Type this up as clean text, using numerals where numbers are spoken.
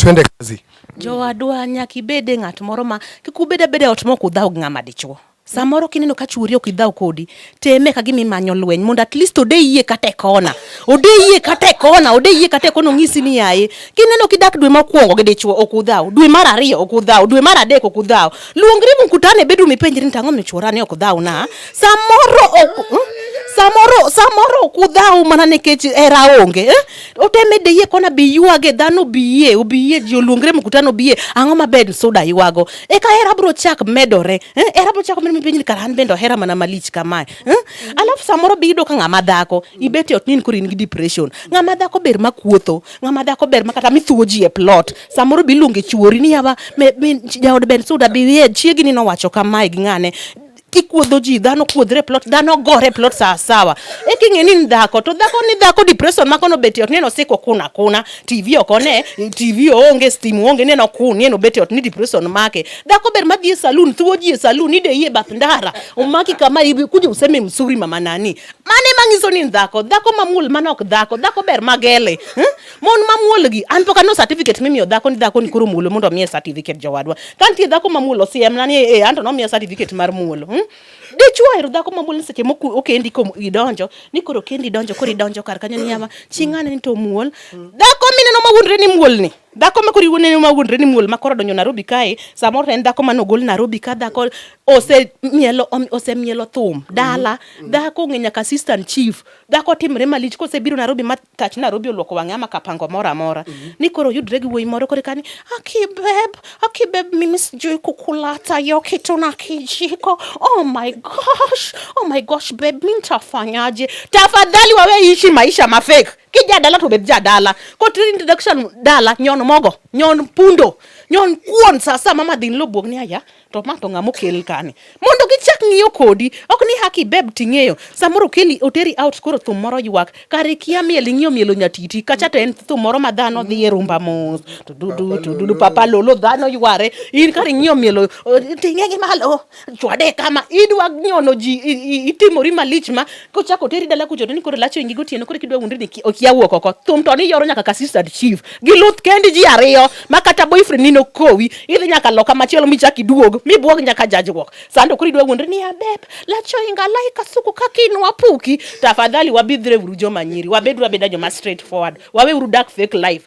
twende kazi. Jowadwa nyaki bede ng'at moro ma kikubede bede ot moko dhao ng'ama dichuo. Samoro kineno ka chuori ok idhao kodi, teme ka gimi manyo lweny mondo at least Odeyi kata kona. Odeyi kata kona ngisi ni yaye. Kineno kidak dwe mokwongo gi dichuo ok udhao, dwe mar ariyo ok udhao, dwe mar adek ok udhao. Luongri mkutane bedu mipenjri tang'o michuorani ok udhao na. Samoro kudhao mana nekech hera onge. Oteme Odeyi kona biyuage dhano biye ji oluongre mkutano biye ang'o ma Bensuda yuago. Eka Hera bro chak medore. Hera bro chak medore mipenjri kara an bendo Hera mana malich kamae. Alafu samoro biyido ka ng'ama dhako ibeti ot nin koro in gi depression. Ng'ama dhako ber makuotho, ng'ama dhako ber makata mithuo ji e plot. Samoro biluonge chuori ni yawa jaod Bensuda biye chiegni nowacho kamae gi ng'ane. Kuodho ji dhano kuodhre plot dhano gore plot sawa eking'eni ni dhako to dhako depression makono beti ot neno siko kuna TV okone TV onge steam onge neno neno beti ot ni depression make dhako ber madhi e saloon thuo ji e saloon ide bath ndara umaki kama ibi kuja useme msuri mama nani mane mangiso ni dhako mamul manok dhako ber magele mon mamul gi an poka no certificate mimi o dhako ni kuro mulo mondo miye certificate jowadwa kanti dhako mamul osiem nani anto no miye certificate mar mulo dichuo dhako mamul seche moku okendi ko idonjo ni koro kendi donjo koro idonjo kar kanyo ni yama chingane ni to muol dhako mineno mawundre ni muol ni dhako makori wone mawundre ni muol makoro donjo Nairobi kae samoro en dhako manogol Nairobi ka dhako osemielo thum dala dhako ng'enya ka assistant chief dhako timre malich kose biro Nairobi matach Nairobi oloko wang'e ama kapango mora ni koro yudre gi wuoyi moro kore kani akibeb mimi sijui kukulata yo kitu na kijiko oh my gosh babe mintafanyaje tafadhali wawe ishi maisha mafake kija dala to bet jadala ko introduction dala nyon mogo nyon pundo nyon kuon sasa mama din lo bogni aya to mato ngamo kel kani mondo gichak ng'iyo kodi ok ni haki beb ting'eyo samoro keli oteri out koro thum moro ywak kare kia mielo nyatiti kacha to en thum moro madhano dhi e rumba mos to papa lolo dhano yware in kare ng'iyo mielo ting'egi malo chwade kama idwa nyono ji itimori malich ma kochako oteri dala kucho ni koro lacho ingi gotieno koro kidwa wundri ni okia wuok oko thum to ni yoro nyaka ka assistant chief giluth kendi ji ariyo makata boyfriend nino kowi idhi nyaka loka machielo michaki duog mibuog nyaka jajwok sando kuri dwa wundre ni abeb lacho inga laika suku kakinwa puki tafadhali wabidhre uru joma nyiri wabedra beda joma straight forward wawe uru dark fake life